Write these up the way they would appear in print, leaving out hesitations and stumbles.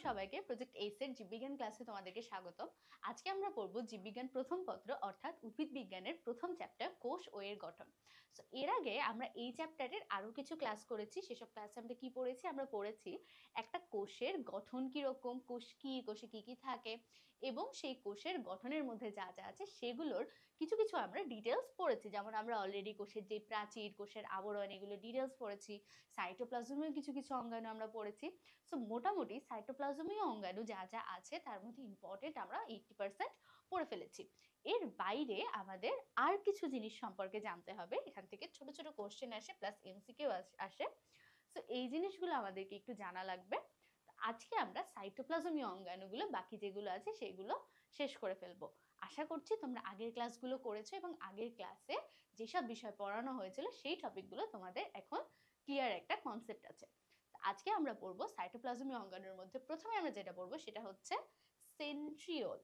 সবাইকে প্রজেক্ট এইস এর জীববিজ্ঞান ক্লাসে তোমাদেরকে স্বাগতম। আজকে আমরা পড়ব জীববিজ্ঞান প্রথম পত্র অর্থাৎ উদ্ভিদ বিজ্ঞানের প্রথম চ্যাপ্টার কোষ ও এর গঠন। সো এর আগে আমরা এই চ্যাপ্টারের আরো কিছু ক্লাস করেছি। সেসব ক্লাসে আমরা কি পড়েছি? আমরা পড়েছি একটা কোষের গঠন কি রকম, কোষ কি, কোষে কি কি থাকে এবং সেই কোষের গঠনের মধ্যে যা যা আছে সেগুলোর কিছু কিছু আমরা ডিটেলস পড়েছি। যেমন আমরা অলরেডি কোষের যে প্রাচীর, কোষের আবরণ, এগুলো ডিটেলস পড়েছি। সাইটোপ্লাজমের কিছু কিছু অঙ্গাণু আমরা পড়েছি। সো মোটামুটি সাইটোপ্লাজমীয় অঙ্গাণু যা যা আছে তার মধ্যে ইম্পর্টেন্ট আমরা 80% পড়ে ফেলেছি। এর বাইরে আমাদের আর কিছু জিনিস সম্পর্কে জানতে হবে। এখান থেকে ছোট ছোট কোশ্চেন আসে প্লাস এমসিকিউ আসে। সো এই জিনিসগুলো আমাদেরকে একটু জানা লাগবে। আজকে আমরা সাইটোপ্লাজমীয় অঙ্গাণুগুলো বাকি যেগুলো আছে সেগুলো শেষ করে ফেলবো। আশা করছি তোমরা আগের ক্লাসগুলো করেছো এবং আগের ক্লাসে যেসব বিষয় পড়ানো হয়েছিল সেই টপিকগুলো তোমাদের এখন ক্লিয়ার একটা কনসেপ্ট আছে। আজকে আমরা পড়বো সাইটোপ্লাজমীয় অঙ্গাণুর মধ্যে প্রথমে আমরা যেটা পড়বো সেটা হচ্ছে সেন্ট্রিওল।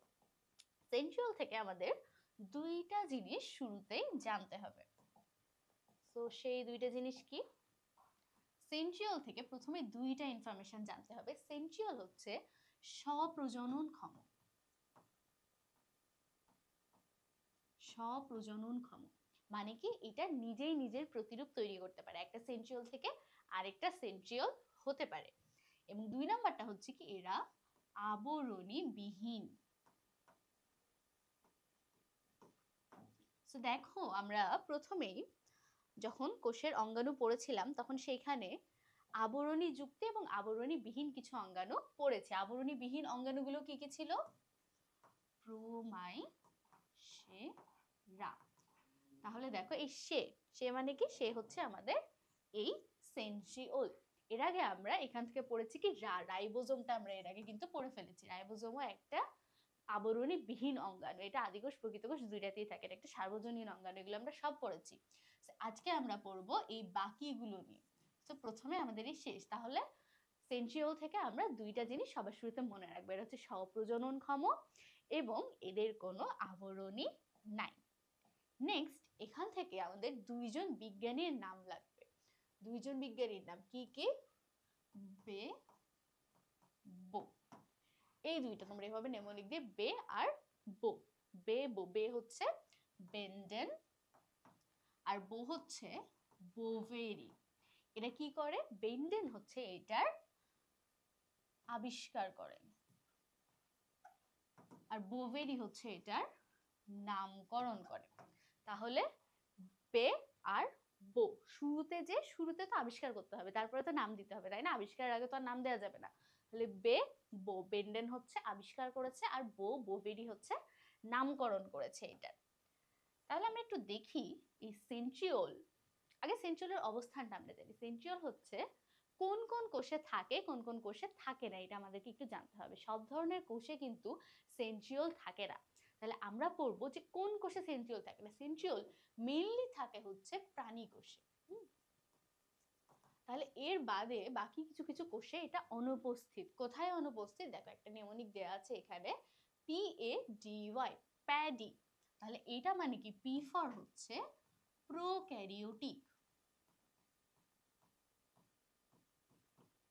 সেন্ট্রিওল থেকে আমাদের দুইটা জিনিস শুরুতেই জানতে হবে। তো সেই দুইটা জিনিস কি? সেন্ট্রিওল থেকে প্রথমে দুইটা ইনফরমেশন জানতে হবে। সেন্ট্রিওল হচ্ছে স্বপ্রজননক্ষম। স্বপ্রজননক্ষম মানে কি? এটা নিজেই নিজের প্রতিরূপ তৈরি করতে পারে। একটা সেন্ট্রিওল থেকে আরেকটা সেন্ট্রিওল হতে পারে। এবং দুই নাম্বারটা হচ্ছে কি, এরা আবরণী বিহীন। তো দেখো, আমরা প্রথমেই যখন কোষের অঙ্গাণু পড়েছিলাম তখন সেইখানে আবরণী যুক্ত এবং আবরণী বিহীন কিছু অঙ্গাণু পড়েছে। আবরণী বিহীন অঙ্গাণুগুলো কি কি ছিল? প্রোমাইসেরা। তাহলে দেখো, এই সে মানে কি? সে হচ্ছে আমাদের এই সেন্ট্রিওল। এর আগে আমরা এখান থেকে পড়েছি কি, রাইবোজোমটা আমরা এর আগে কিন্তু পড়ে ফেলেছি। রাইবোজোমও একটা আবরণী বিহীন অঙ্গাণু। এটা আদিকোষ প্রকৃতকোষ দুইটাতেই থাকে। এটা একটা সার্বজনীন অঙ্গাণু। এগুলো আমরা সব পড়েছি। আজকে আমরা পড়বো এই বাকিগুলো নিয়ে। তো প্রথমে আমাদের এই শেষ। তাহলে সেন্ট্রিওল থেকে আমরা দুইটা জিনিস সবার শুরুতে মনে রাখবো। এটা হচ্ছে স্বপ্রজননক্ষম এবং এদের কোনো আবরণী নাই। নেক্সট, এখান থেকে আমাদের দুইজন বিজ্ঞানীর নাম লাগবে। দুইজন বিজ্ঞানীর নাম কি কি? বে, বো। এই দুইটা তোমরা এভাবে নেমোনিক দিয়ে বে আর বো। বে হচ্ছে বেন্ডেন আর বো হচ্ছে বোভেরি। এটা কি করে? বেন্ডেন হচ্ছে এটার আবিষ্কার করেন আর বোভেরি হচ্ছে এটার নামকরণ করে। তাহলে বে আর বো, শুরুতে তো আবিষ্কার করতে হবে, তারপরে তো নাম দিতে হবে, তাই না? আবিষ্কারের আগে তো আর নাম দেওয়া যাবে না। তাহলে বে, বো, বেন্ডেন হচ্ছে আবিষ্কার করেছে আর বোভেরি হচ্ছে নামকরণ করেছে এটার। তাহলে আমরা একটু দেখি এই সেন্ট্রিওল। আগে সেন্ট্রিওলের অবস্থানটা আমরা জানি। সেন্ট্রিওল হচ্ছে কোন কোন কোষে থাকে, কোন কোন কোষে থাকে না, এটা আমাদেরকে একটু জানতে হবে। সব ধরনের কোষে কিন্তু সেন্ট্রিওল থাকে না। তাহলে আমরা পড়বো যে কোন কোষে সেন্ট্রিওল থাকে না। সেন্ট্রিওল মেইনলি থাকে হচ্ছে প্রাণী কোষে। তাহলে এর বাদে বাকি কিছু কিছু কোষে এটা অনুপস্থিত। কোথায় অনুপস্থিত? দেখো, একটা নেমোনিক দেয়া আছে এখানে, PADY, প্যাডি। তাহলে এটা মানে কি? পি ফর হচ্ছে প্রোক্যারিওটিক।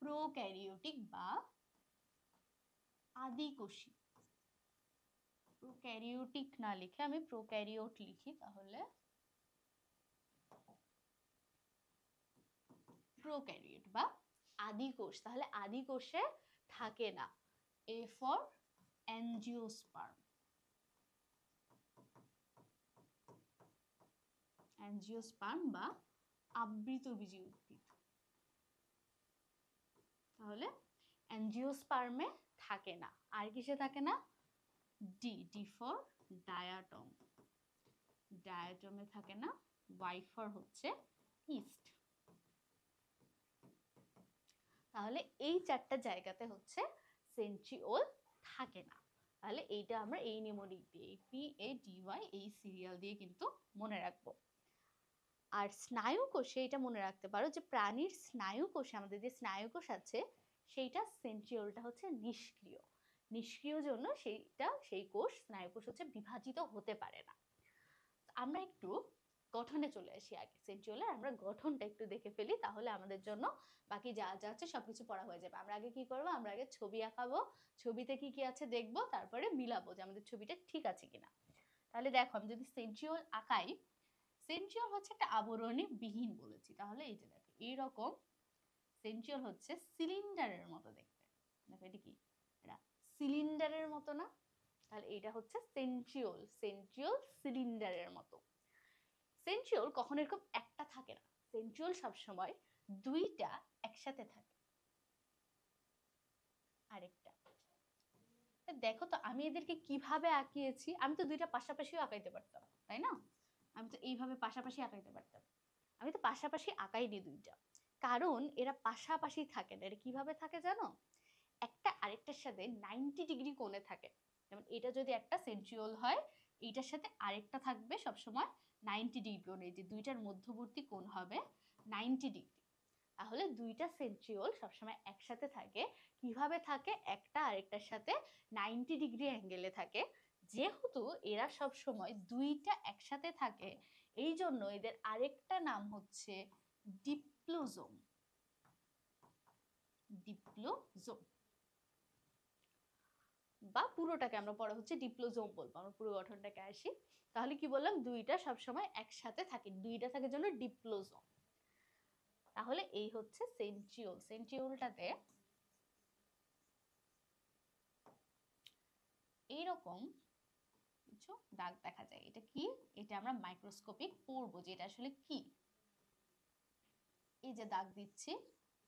প্রোক্যারিওটিক বা আদিকোষী। প্রোক্যারিওটিক না লিখে আমি প্রোক্যারিওট লিখি, তাহলে প্রোক্যারিওট বা আদিকোষ। তাহলে আদিকোষে থাকে না। A for angiosperm. অ্যাঞ্জিওস্পার্ম বা আবৃতবীজী উদ্ভিদ। তাহলে অ্যাঞ্জিওস্পার্মে থাকে না। আর কিসে থাকে না? D for diatom. ডায়াটমে থাকে না। ওয়াই ফর হচ্ছে ইস্ট। তাহলে এই চারটা জায়গাতে হচ্ছে সেন্ট্রিওল থাকে না। তাহলে এইটা আমরা এই নেমোনিক দিয়ে, PADY, এই সিরিয়াল দিয়ে কিন্তু মনে রাখবো। আর স্নায়ু কোষে এটা মনে রাখতে পারো যে প্রাণীর স্নায়ু কোষে, আমাদের যে স্নায়ু কোষ আছে সেইটা সেন্ট্রিওলটা হচ্ছে নিষ্ক্রিয়। নিষ্ক্রিয় জন্য সেই কোষ, স্নায়ু কোষ হচ্ছে বিভাজিত হতে পারে না। আমরা একটু গঠনে চলে আসি আগে। সেন্ট্রিওলের আমরা গঠনটা একটু দেখে ফেলি, তাহলে আমাদের জন্য বাকি যা যা আছে সবকিছু পড়া হয়ে যাবে। আমরা আগে কি করব, আমরা আগে ছবি আঁকাবো, ছবিতে কি কি আছে দেখবো, তারপরে মিলাবো যে আমাদের ছবিটা ঠিক আছে কিনা। তাহলে দেখো আমি যদি সেন্ট্রিওল আঁকাই, সেন্ট্রিওল হচ্ছে একটা আবরণী বিহীন বলেছি, তাহলে এই যে দেখো এইরকম সেন্ট্রিওল হচ্ছে সিলিন্ডারের মতো দেখতে। দেখো এটা কি, এটা সিলিন্ডারের মতো না, তাহলে এটা হচ্ছে সেন্ট্রিওল। সেন্ট্রিওল সিলিন্ডারের মতো। সেন্ট্রিওল কখনো এরকম একটা থাকে না, সেন্ট্রিওল সবসময় দুইটা একসাথে থাকে। আরেকটা দেখো তো আমি এদেরকে কিভাবে আঁকিয়েছি, আমি তো দুইটা পাশাপাশিও আঁকাইতে পারতাম, তাই না? আমি তো এইভাবে পাশাপাশি আঁকাইতে পারতাম, আমি তো পাশাপাশি আঁকাইনি দুইটা, কারণ এরা পাশাপাশি থাকে না। এটা কিভাবে থাকে জানো, একটা আরেকটার সাথে 90 ডিগ্রি কোণে থাকে। যেমন এটা যদি একটা সেন্ট্রিওল হয়, এইটার সাথে আরেকটা থাকবে সবসময় 90 ডিগ্রি কোণ, এই যে দুইটার মধ্যবর্তী কোণ হবে 90 ডিগ্রি। তাহলে দুইটা সেন্ট্রিওল সবসময় একসাথে থাকে। কিভাবে থাকে, একটা আরেকটার সাথে 90 ডিগ্রি অ্যাঙ্গেলে থাকে। যেহেতু এরা সব সময় দুইটা একসাথে থাকে, এই জন্য এদের আরেকটা নাম হচ্ছে ডিপ্লোজোম। ডিপ্লোজোম বা পুরোটাকে আমরা পরে হচ্ছে ডিপ্লোজোম বলবো। আমরা পুরো গঠনটাকে আসি, তাহলে কি বললাম, দুইটা সবসময় একসাথে থাকে, দুইটা থাকে জন্য ডিপ্লোজোম। তাহলে এই হচ্ছে সেন্ট্রিওল। সেন্ট্রিওলটাতে এইরকম কিছু দাগ দেখা যায়। এটা কি, এটা আমরা মাইক্রোস্কোপিক পড়বো যে এটা আসলে কি। এই যে দাগ দিচ্ছি,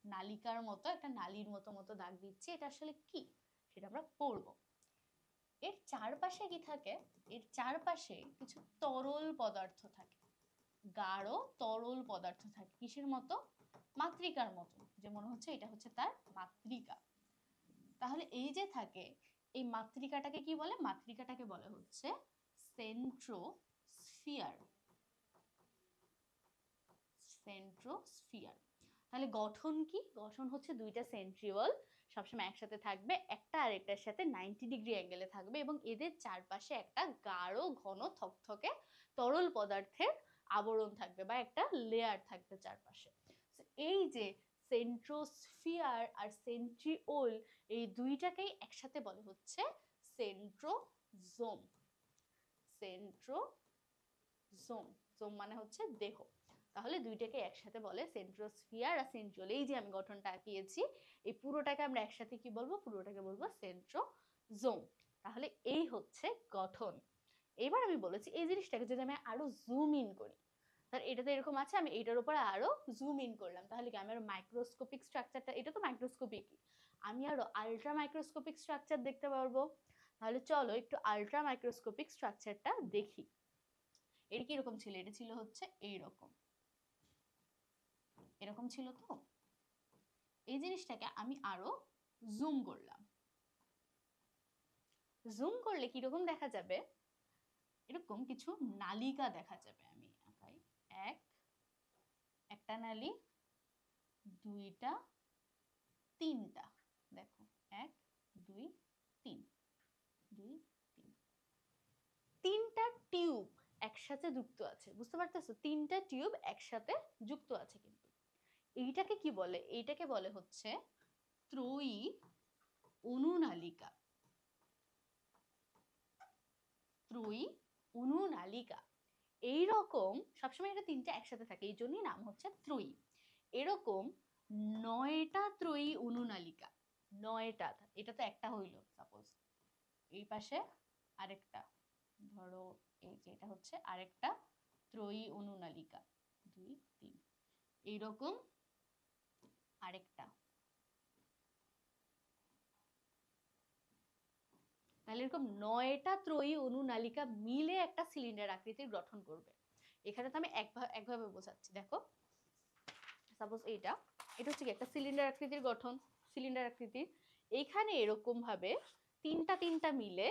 নালিকার মতো একটা নালীর মতো মতো দাগ দিচ্ছি, এটা আসলে কি সেটা আমরা পড়বো। এর চারপাশে কি থাকে, এর চারপাশে কিছু তরল পদার্থ থাকে, গাঢ় তরল পদার্থ থাকে। কিসের মতো, মাতৃকার মতো, যে মনে হচ্ছে এটা হচ্ছে তার মাতৃকা। তাহলে এই যে থাকে, এই মাতৃকাটাকে কি বলে, মাতৃকাটাকে বলে হচ্ছে সেন্ট্রোস্ফিয়ার। সেন্ট্রোস্ফিয়ার। তাহলে গঠন কি, গঠন হচ্ছে দুইটা সেন্ট্রিওল সবসময় একসাথে থাকবে, একটা আরেকটার সাথে 90 ডিগ্রি অ্যাঙ্গেলে থাকবে, এবং এদের চারপাশে একটা গাঢ় ঘন থকথকে তরল পদার্থের আবরণ থাকবে বা একটা লেয়ার থাকবে চারপাশে। এই যে সেন্ট্রোস্ফিয়ার আর সেন্ট্রিওল, এই দুইটাকেই একসাথে বলে হচ্ছে সেন্ট্রোজোম। সেন্ট্রোজোম, জোম মানে হচ্ছে দেহ। তাহলে দুইটাকে একসাথে বলে সেন্ট্রোস্ফিয়ার আর সেন্ট্রিওল। এই যে আমি গঠনটা আঁকিয়েছি, এই পুরোটাকে আমরা একসাথে কি বলবো, পুরোটাকে বলবো সেন্ট্রোজোম। তাহলে এই হচ্ছে গঠন। এবার আমি বলেছি এই জিনিসটাকে যদি আমি আরো জুম ইন করি, তাহলে এটা তো এরকম আছে, আমি এটার উপরে আরো জুম ইন করলাম, তাহলে কি আমি আরো মাইক্রোস্কোপিক স্ট্রাকচারটা, এটা তো মাইক্রোস্কোপিক, আমি আরো আলট্রা মাইক্রোস্কোপিক স্ট্রাকচার দেখতে পারবো। তাহলে চলো একটু আলট্রা মাইক্রোস্কোপিক স্ট্রাকচারটা দেখি। এটা কি এরকম ছিল, এটা ছিল হচ্ছে এইরকম, এরকম ছিল। তো এই জিনিসটাকে আমি আরো জুম করলাম, জুম করলে কিরকম দেখা যাবে, এরকম কিছু নালিকা দেখা যাবে। আমি আঁকাই, একটা নালী, দুইটা, তিনটা, দেখো 1 2 3, 2 3, তিনটা টিউব একসাথে যুক্ত আছে, বুঝতে পারতেছো, তিনটা টিউব একসাথে যুক্ত আছে। কিন্তু এইটাকে কি বলে, এইটাকে বলে হচ্ছে ত্রয়ী অনুনালিকা। ত্রয়ী অনুনালিকা। এইরকম সবসময় এটা তিনটা একসাথে থাকে, এই জন্যই নাম হচ্ছে ত্রয়ী। এরকম 9টা ত্রয়ী অনুনালিকা, 9টা, এটা তো একটা হইল, সাপোজ এই পাশে আরেকটা, ধরো এই যে এটা হচ্ছে আরেকটা ত্রয়ী অনুনালিকা, 2 3, এইরকম আরেকটা। তাহলে এরকম 9টা ত্রয়ী অনুনালিকা মিলে একটা সিলিন্ডার আকৃতির গঠন করবে। এখানে তো আমি একভাবে বোঝাচ্ছি, দেখো সাপোজ এটা হচ্ছে কি একটা সিলিন্ডার আকৃতির গঠন, সিলিন্ডার আকৃতির। এইখানে এরকম ভাবে তিনটা তিনটা মিলে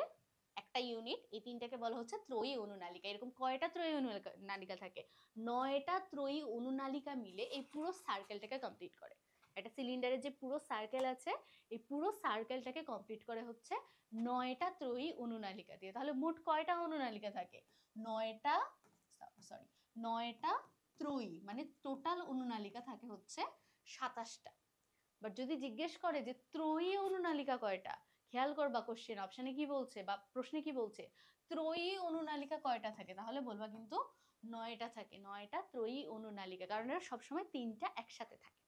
একটা ইউনিট, এই তিনটাকে বলা হচ্ছে ত্রয়ী অনুনালিকা। এরকম কয়টা ত্রয়ী অনুনালিকা থাকে, 9টা ত্রয়ী অনুনালিকা মিলে এই পুরো সার্কেলটাকে কমপ্লিট করে। একটা সিলিন্ডারের যে পুরো সার্কেল আছে, এই পুরো সার্কেলটাকে কমপ্লিট করে হচ্ছে 9টা ত্রয়ী অনুনালিকা দিয়ে। তাহলে মোট কয়টা অনুনালিকা থাকে, 9টা, সরি 9টা ত্রয়ী, মানে টোটাল অনুনালিকা থাকে হচ্ছে 27টা। বাট যদি জিজ্ঞেস করে যে ত্রয়ী অনুনালিকা কয়টা, খেয়াল করবা কোশ্চেন অপশনে কি বলছে বা প্রশ্নে কি বলছে, ত্রয়ী অনুনালিকা কয়টা থাকে, তাহলে বলবা কিন্তু 9টা থাকে, 9টা ত্রয়ী অনুনালিকা, কারণ এরা সবসময় 3টা একসাথে থাকে।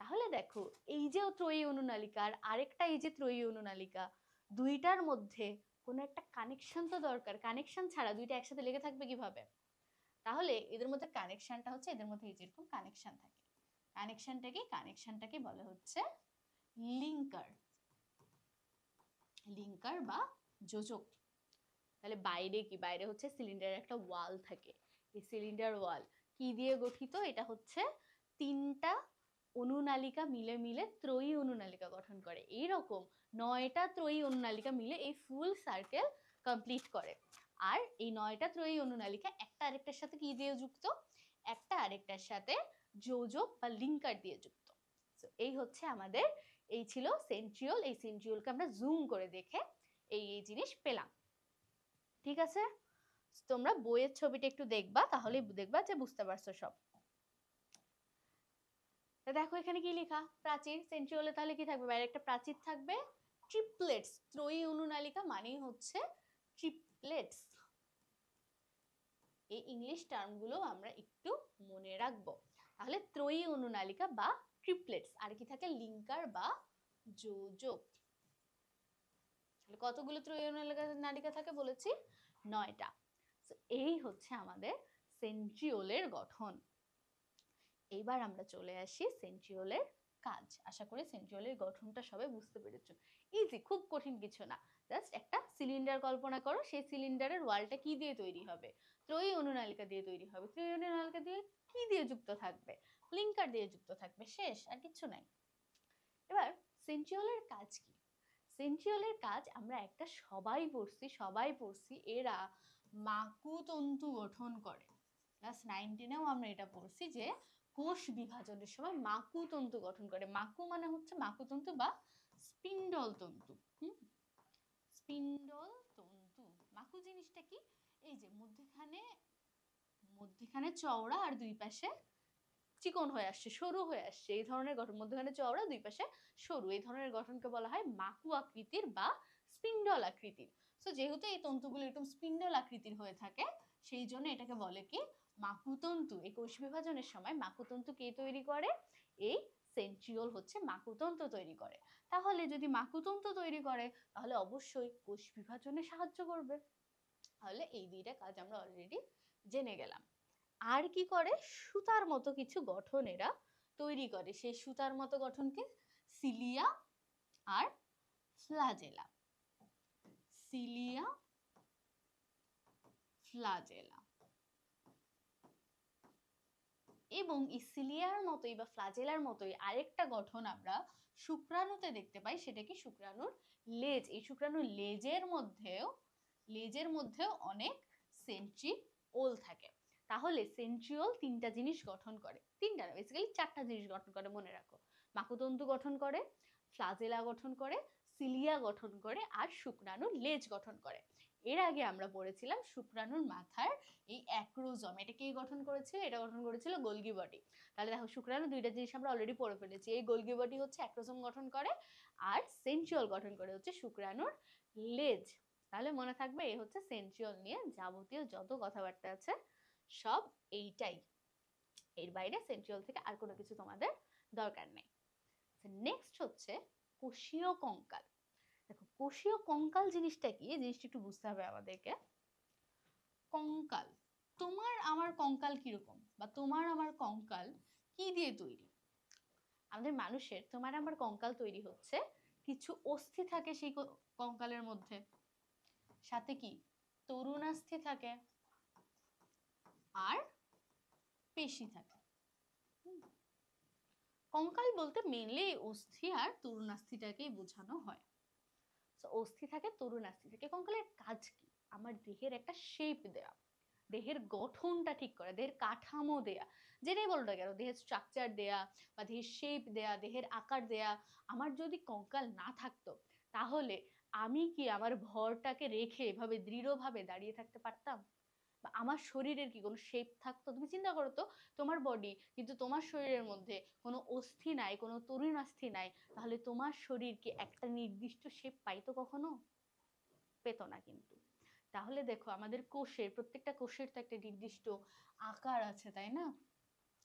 তাহলে দেখো এই যে ত্রয়ী অনুনালিকা আর আরেকটা এই যে ত্রয়ী অনুনালিকা, দুইটার মধ্যে কোনো একটা কানেকশন তো দরকার, কানেকশন ছাড়া দুইটা একসাথে লেগে থাকবে কিভাবে? তাহলে এদের মধ্যে কানেকশনটা হচ্ছে, এদের মধ্যে এই যেরকম কানেকশন থাকে, কানেকশনটাকে বলে হচ্ছে লিঙ্কার, লিঙ্কার বা যোজক। তাহলে বাইরে কি, বাইরে হচ্ছে সিলিন্ডারের একটা ওয়াল থাকে, এই সিলিন্ডার ওয়াল কি দিয়ে গঠিত, এটা হচ্ছে 3টা অনুনালিকা মিলে মিলে ত্রয়ী অনুনালিকা গঠন করে। এইরকম 9টা ত্রয়ী অনুনালিকা মিলে এই ফুল সার্কেল কমপ্লিট করে। আর এই 9টা ত্রয়ী অনুনালিকা একটা আরেকটার সাথে কি দিয়ে যুক্ত, একটা আরেকটার সাথে যোজক বা লিঙ্কার দিয়ে যুক্ত। তো এই হচ্ছে আমাদের, এই ছিল সেন্ট্রিওল। এই সেন্ট্রিওলকে আমরা জুম করে দেখে এই এই জিনিস পেলাম। ঠিক আছে, তোমরা বইয়ের ছবিটা একটু দেখবা, তাহলে দেখবা যে বুঝতে পারছো সব। দেখো এখানে কি লেখা, প্রাচীর। সেন্ট্রিওলে তাহলে কি থাকবে, বাইরে একটা প্রাচীর থাকবে। ট্রিপলেটস, ত্রয়ী অনুনালিকা মানেই হচ্ছে ট্রিপলেটস। এই ইংলিশ টার্মগুলো আমরা একটু মনে রাখবো। তাহলে ত্রয়ী অনুনালিকা বা ট্রিপলেটস, আর কি থাকে, লিঙ্কার বা যোজক। কতগুলো ত্রয়ী অনুনালিকা থাকে বলেছি, 9টা। এই হচ্ছে আমাদের সেন্ট্রিওলের গঠন। এইবার আমরা চলে আসি সেন্ট্রিওলের কাজ। আশা করি সেন্ট্রিওলের গঠনটা সবাই বুঝতে পেরেছো। ইজি, খুব কঠিন কিছু না। জাস্ট একটা সিলিন্ডার কল্পনা করো, সেই সিলিন্ডারের ওয়ালটা কি দিয়ে তৈরি হবে, ত্রয়ী অনুনালিকা দিয়ে তৈরি হবে। ত্রয়ী অনুনালিকা দিয়ে কি দিয়ে যুক্ত থাকবে, লিঙ্কার দিয়ে যুক্ত থাকবে, শেষ, আর কিছু নাই। এবার সেন্ট্রিওলের কাজ কি? সেন্ট্রিওলের কাজ আমরা একটা সবাই পড়ছি, এরা মাকুতন্তু গঠন করে। ক্লাস 9-10-এও আমরা এটা পড়ছি যে কোষ বিভাজনের সময় মাকুতন্তু গঠন করে। মাকু মানে হচ্ছে মাকুতন্তু বা স্পিন্ডল তন্তু। স্পিন্ডল তন্তু। মাকু জিনিসটা কি, এই যে মধ্যখানে চওড়া আর দুই পাশে চিকন হয়ে আসছে, সরু হয়ে আসছে, এই ধরনের গঠন, মধ্যখানে চওড়া দুই পাশে সরু, এই ধরনের গঠনকে বলা হয় মাকু আকৃতির বা স্পিন্ডল আকৃতির। তো যেহেতু এই তন্তুগুলো এরকম স্পিন্ডল আকৃতির হয়ে থাকে, সেই জন্য এটাকে বলে কি, মাকুতন্তু। এই কোষ বিভাজনের সময় মাকুতন্তু কে তৈরি করে, এই সেন্ট্রিওল হচ্ছে মাকুতন্তু তৈরি করে। তাহলে যদি মাকুতন্তু তৈরি করে, তাহলে অবশ্যই কোষ বিভাজনে সাহায্য করবে। তাহলে এই দুইটা কাজ আমরা অলরেডি জেনে গেলাম। আর কি করে, সুতার মতো কিছু গঠন এরা তৈরি করে। সেই সুতার মতো গঠনকে সিলিয়া আর ফ্লাজেলা, সিলিয়া ফ্লাজেলা। এবং এই সিলিয়ার মতোই বা ফ্লাজেলার মতোই আরেকটা গঠন আমরা শুক্রাণুতে দেখতে পাই, সেটা কি, শুক্রাণুর লেজ। এই শুক্রাণুর লেজের মধ্যেও অনেক সেন্ট্রিওল থাকে। তাহলে সেন্ট্রিওল 3টা জিনিস গঠন করে, 3টা না, বেসিক্যালি 4টা জিনিস গঠন করে, মনে রাখো। মাকুতন্তু গঠন করে, ফ্লাজেলা গঠন করে, সিলিয়া গঠন করে, আর শুক্রাণুর লেজ গঠন করে। এর আগে আমরা পড়েছিলাম শুক্রাণুর মাথার এই অ্যাক্রোজম, এটা কে গঠন করেছিল, এটা গঠন করেছিল গোলগি বডি। তাহলে দেখো শুক্রাণু দুইটা জিনিস আমরা অলরেডি পড়ে ফেলেছি, এই গোলগি বডি হচ্ছে অ্যাক্রোজম গঠন করে, আর সেন্ট্রিওল গঠন করে হচ্ছে শুক্রাণুর লেজ। তাহলে মনে থাকবে এই হচ্ছে সেন্ট্রিওল নিয়ে যাবতীয় যত কথাবার্তা আছে সব এইটাই, এর বাইরে সেন্ট্রিওল থেকে আর কোনো কিছু তোমাদের দরকার নেই। নেক্সট হচ্ছে কোষীয় কঙ্কাল। দেখো কোষীয় কঙ্কাল জিনিসটা কি, এই জিনিসটা একটু বুঝতে হবে আমাদেরকে। কঙ্কাল, তোমার আমার কঙ্কাল কিরকম, বা তোমার আমার কঙ্কাল কি দিয়ে তৈরি? আমাদের মানুষের তোমার আমার কঙ্কাল তৈরি হচ্ছে, কিছু অস্থি থাকে সেই কঙ্কালের মধ্যে, সাথে কি তরুণাস্থি থাকে আর পেশি থাকে। কঙ্কাল বলতে মেনলি অস্থি আর তরুণাস্থিটাকেই বোঝানো হয়। তো অস্থি থাকে, তরুণাস্থি থাকে। কঙ্কালের কাজ কি, আমার দেহের একটা শেপ দেয়া, দেহের গঠনটা ঠিক করা, দেহের কাঠামো দেয়া, যেটাই বলো না কেন, দেহের স্ট্রাকচার দেয়া বা দেহের শেপ দেয়া, দেহের আকার দেয়া। আমার যদি কঙ্কাল না থাকতো, তাহলে আমি কি আমার ভরটাকে রেখে এভাবে দৃঢ়ভাবে দাঁড়িয়ে থাকতে পারতাম? বা আমার শরীরের কি কোনো শেপ থাকতো? তুমি চিন্তা করো তো, তোমার বডি, কিন্তু তোমার শরীরের মধ্যে কোনো অস্থি নাই, কোনো তরুণাস্থি নাই, তাহলে তোমার শরীর কি একটা নির্দিষ্ট শেপ পাইতো কখনো? পেতো না কিন্তু। তাহলে দেখো আমাদের কোষের, প্রত্যেকটা কোষের তো একটা নির্দিষ্ট আকার আছে, তাই না?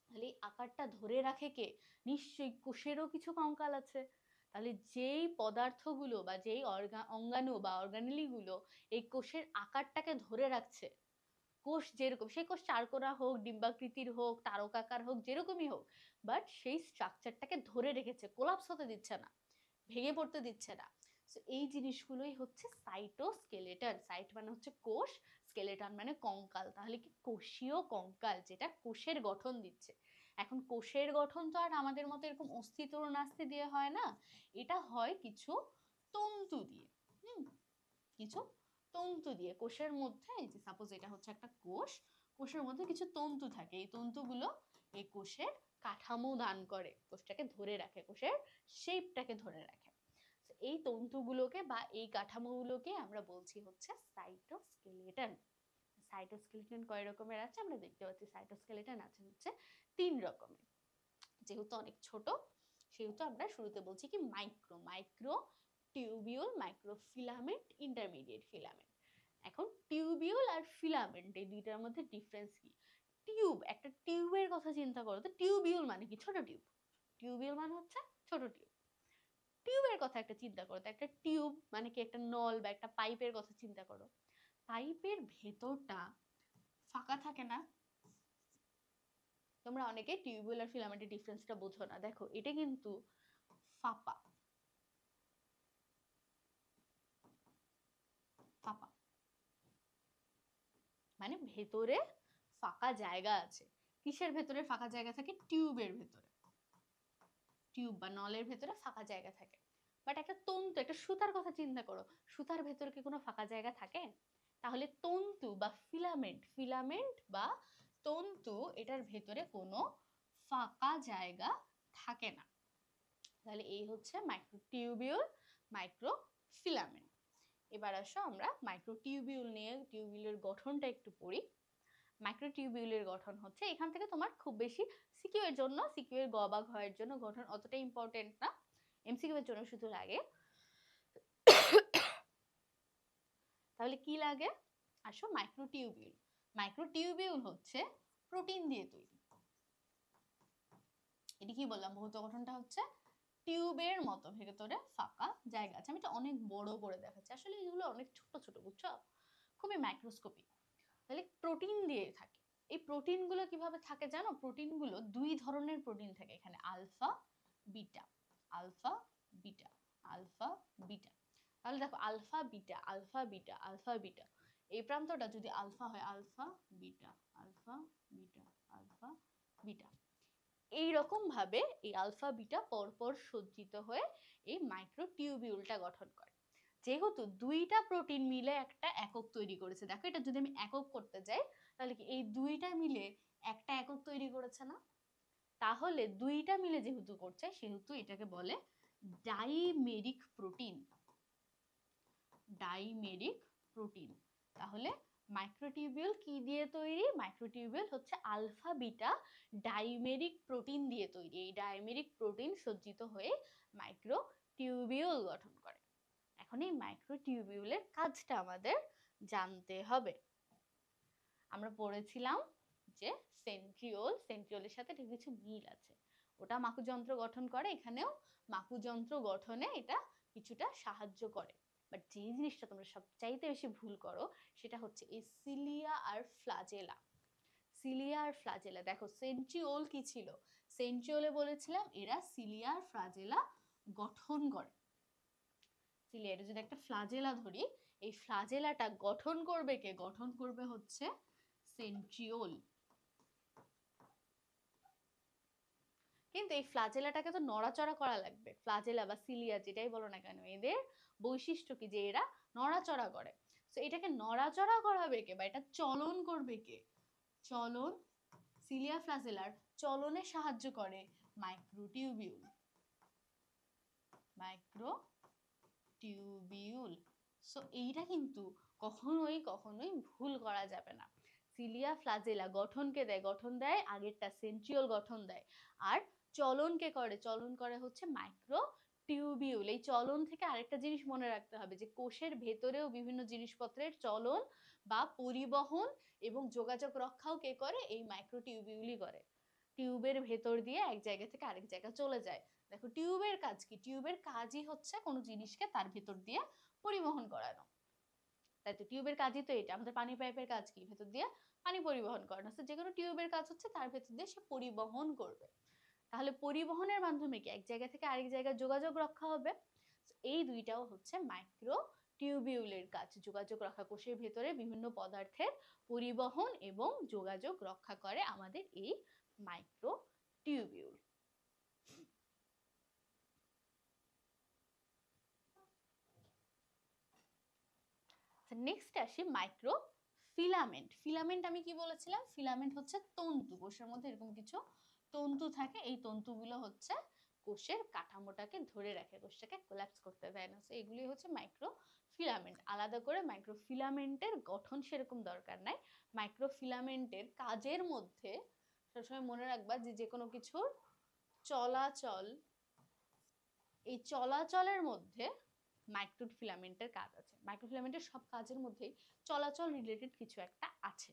তাহলে এই আকারটা ধরে রাখে কে? নিশ্চয়ই কোষেরও কিছু কঙ্কাল আছে। তাহলে যেই পদার্থগুলো বা যেই অঙ্গাণু বা অর্গানেলি গুলো এই কোষের আকারটাকে ধরে রাখছে, কোষ যেরকম, সেই কোষ চারকোনা হোক, ডিম্বাকৃতির হোক, তারকাকার হোক, যেরকমই হোক, বাট সেই স্ট্রাকচারটাকে ধরে রেখেছে, কোলাপস হতে দিচ্ছে না, ভেঙে পড়তে দিচ্ছে না। তো এই জিনিসগুলোই হচ্ছে সাইটোস্কেলেটন। সাইট মানে হচ্ছে কোষ, স্কেলেটন মানে কঙ্কাল। তাহলে কি কোষীয় কঙ্কাল, যেটা কোষের গঠন দিচ্ছে। এখন কোষের গঠন তো আর আমাদের মতো এরকম অস্থি তরুণাস্থি দিয়ে হয় না, এটা হয় কিছু তন্তু দিয়ে। কিছু তন্তু দিয়ে। কোষের মধ্যে, এই যে সাপোজ এটা হচ্ছে একটা কোষ, কোষের মধ্যে কিছু তন্তু থাকে, এই তন্তুগুলো এই কোষের কাঠামো দান করে, কোষটাকে ধরে রাখে, কোষের শেপটাকে ধরে রাখে। এই তন্তুগুলোকে বা এই কাঠামোগুলোকে আমরা বলছি হচ্ছে সাইটোস্কেলেটন। সাইটোস্কেলেটন কয় রকমের আছে আমরা দেখতে পাচ্ছি। সাইটোস্কেলেটন আছে হচ্ছে 3 রকমের। যেহেতু অনেক ছোট, সেহেতু আমরা শুরুতে বলছি কি micro, micro tubule, micro filament, intermediate filament. এখন টিউবিউল আর ফিলামেন্ট এই দুইটার মধ্যে ডিফারেন্স কি? টিউব, একটা টিউবের কথা চিন্তা করো তো, টিউবিউল মানে কি? ছোট টিউব। টিউবিউল মানে হচ্ছে ছোট টিউব। টিউবের কথা একটা চিন্তা করো তো, একটা টিউব মানে কি? একটা নল বা একটা পাইপের কথা চিন্তা করো। পাইপের ভেতরটা ফাঁকা থাকে না? তোমরা অনেকে টিউবুল আর ফিলামেন্টের ডিফারেন্সটা বোঝো না। দেখো এটা কিন্তু ফাঁপা, ফাঁপা মানে ভেতরে ফাঁকা জায়গা আছে। কিসের ভেতরে ফাঁকা জায়গা থাকে? টিউবের ভেতরে। টিউব বা নলের ভেতরে ফাঁকা জায়গা থাকে। বাট একটা তন্তু, একটা সুতার কথা চিন্তা করো, সুতার ভেতরে কি কোনো ফাঁকা জায়গা থাকে? তাহলে তন্তু বা ফিলামেন্ট, ফিলামেন্ট বা তন্তু, এটার ভেতরে কোনো ফাঁকা জায়গা থাকে না। তাহলে এই হচ্ছে মাইক্রোটিউবিউল, মাইক্রোফিলামেন্ট। এবার আসো আমরা মাইক্রোটিউবিউল নিয়ে, টিউবিউলের গঠনটা একটু পড়ি। মাইক্রোটিউবিউলের গঠন হচ্ছে, এখান থেকে তোমার খুব বেশি সিকিউ এর জন্য, সিকিউ এর গ বা ঘ এর জন্য গঠন অতটা ইম্পর্টেন্ট না, এমসিকিউ এর জন্য শুধু লাগে। তাহলে কি লাগে? আসো মাইক্রোটিউবিউল। মাইক্রোটিউবিউল হচ্ছে প্রোটিন দিয়ে তৈরি। এটি কি বললাম? ভৌত গঠনটা হচ্ছে টিউবের মতো ভেতরে ফাঁকা জায়গা আছে। আমি এটা অনেক বড় করে দেখাচ্ছি, আসলে এগুলো অনেক ছোট ছোট, বুঝছো? খুবই মাইক্রোস্কোপিক। তাহলে প্রোটিন দিয়ে থাকে। এই প্রোটিনগুলো কিভাবে থাকে জানো? প্রোটিনগুলো দুই ধরনের প্রোটিন থাকে এখানে, alpha beta, alpha beta, alpha beta. তাহলে দেখো alpha beta, alpha beta, alpha beta, এই প্রান্তটা যদি আলফা হয়, alpha beta, alpha beta, alpha beta, এইরকম ভাবে এই আলফা বিটা পরপর সজ্জিত হয়ে এই মাইক্রোটিউবিউলটা গঠন করে। যেহেতু দুইটা প্রোটিন মিলে একটা একক তৈরি করেছে, দেখো এটা যদি আমি একক করতে যাই, তাহলে কি এই দুইটা মিলে একটা একক তৈরি করেছে না? তাহলে দুইটা মিলে যেহেতু করছে, সেহেতু এটাকে বলে ডাইমেরিক প্রোটিন। ডাইমেরিক প্রোটিন। তাহলে মাইক্রোটিউবিউল কি দিয়ে তৈরি? মাইক্রোটিউবিউল হচ্ছে আলফা বিটা ডাইমেরিক প্রোটিন দিয়ে তৈরি। এই ডাইমেরিক প্রোটিন সজ্জিত হয়ে মাইক্রোটিউবিউল গঠন করে। এখন এই মাইক্রোটিউবিউলের কাজটা আমাদের জানতে হবে। আমরা পড়েছিলাম যে সেন্ট্রিওল, সেন্ট্রিওলের সাথে কিছু মিল আছে, ওটা মাকুযন্ত্র গঠন করে, এখানেও মাকুযন্ত্র গঠনে এটা কিছুটা সাহায্য করে। বাট যে জিনিসটা তোমরা সবচাইতে বেশি ভুল করো, সেটা হচ্ছে এই সিলিয়া আর ফ্লাজেলা। সিলিয়া আর ফ্লাজেলা, দেখো সেন্ট্রিওল কি ছিল? সেন্ট্রিওলে বলেছিলাম এরা সিলিয়া আর ফ্লাজেলা গঠন করে। সিলিয়া, যদি একটা ফ্লাজেলা ধরি, এই ফ্লাজেলাটা গঠন করবে কে? গঠন করবে হচ্ছে সেন্ট্রিওল। কিন্তু এই ফ্লাজেলাটাকে তো নড়াচড়া করা লাগবে। ফ্লাজেলা বা সিলিয়া যেটাই বলো না কেন, এদের বৈশিষ্ট্য কি? যে এরা নড়াচড়া করে। তো এটাকে নড়াচড়া করাবে কে বা এটা চলন করবে কে? চলন, সিলিয়া ফ্লাজেলার চলনে সাহায্য করে মাইক্রোটিউবিউল। মাইক্রোটিউবিউল। সো এইটা কিন্তু কখনোই কখনোই ভুল করা যাবে না। সিলিয়া ফ্লাজেলা গঠনকে দেয়, গঠন দেয় আগেরটা সেন্ট্রিওল গঠন দেয়। আর চলনকে করে, চলন করে হচ্ছে মাইক্রো টিউবিউল। এই চলন থেকে আরেকটা জিনিস মনে রাখতে হবে যে কোষের ভেতরেও বিভিন্ন জিনিসপত্রের চলন বা পরিবহন এবং যোগাযোগ রক্ষাও কে করে? এই মাইক্রো টিউবিউলই করে। টিউবের ভেতর দিয়ে এক জায়গা থেকে আরেক জায়গায় চলে যায়। দেখো টিউবের কাজ কি? টিউবের কাজই হচ্ছে কোনো জিনিসকে তার ভেতর দিয়ে পরিবহন করানো। তাই তো টিউবের কাজই তো এটা। আমাদের পানি পাইপের কাজ কি? ভেতর দিয়ে পানি পরিবহন করানো। তো যে কোনো টিউবের কাজ হচ্ছে তার ভেতর দিয়ে সে পরিবহন করবে। তাহলে পরিবহনের মাধ্যমে কি এক জায়গা থেকে আরেক জায়গায় যোগাযোগ রক্ষা হবে। এই দুইটাও হচ্ছে মাইক্রো টিউবিউলের কাজ। যোগাযোগ রক্ষা, কোষের ভেতরে বিভিন্ন পদার্থের পরিবহন এবং যোগাযোগ রক্ষা করে আমাদের এই মাইক্রো টিউবিউল। নেক্সট আসি মাইক্রো ফিলামেন্ট। ফিলামেন্ট আমি কি বলেছিলাম? ফিলামেন্ট হচ্ছে তন্তু। কোষের মধ্যে এরকম কিছু তন্তু থাকে, এই তন্তুগুলো হচ্ছে কোষের কাঠামোটাকে ধরে রাখে, কোষটাকে কোল্যাপস করতে দেয় না। এগুলি হচ্ছে মাইক্রো ফিলামেন্ট। আলাদা করে মাইক্রো ফিলামেন্টের গঠন সেরকম দরকার নাই। মাইক্রো ফিলামেন্টের কাজের মধ্যে সবসময় মনে রাখবা যে যে কোনো কিছুর চলাচল, এই চলাচলের মধ্যে মাইক্রো ফিলামেন্টের কাজ আছে। মাইক্রো ফিলামেন্টের সব কাজের মধ্যেই চলাচল রিলেটেড কিছু একটা আছে।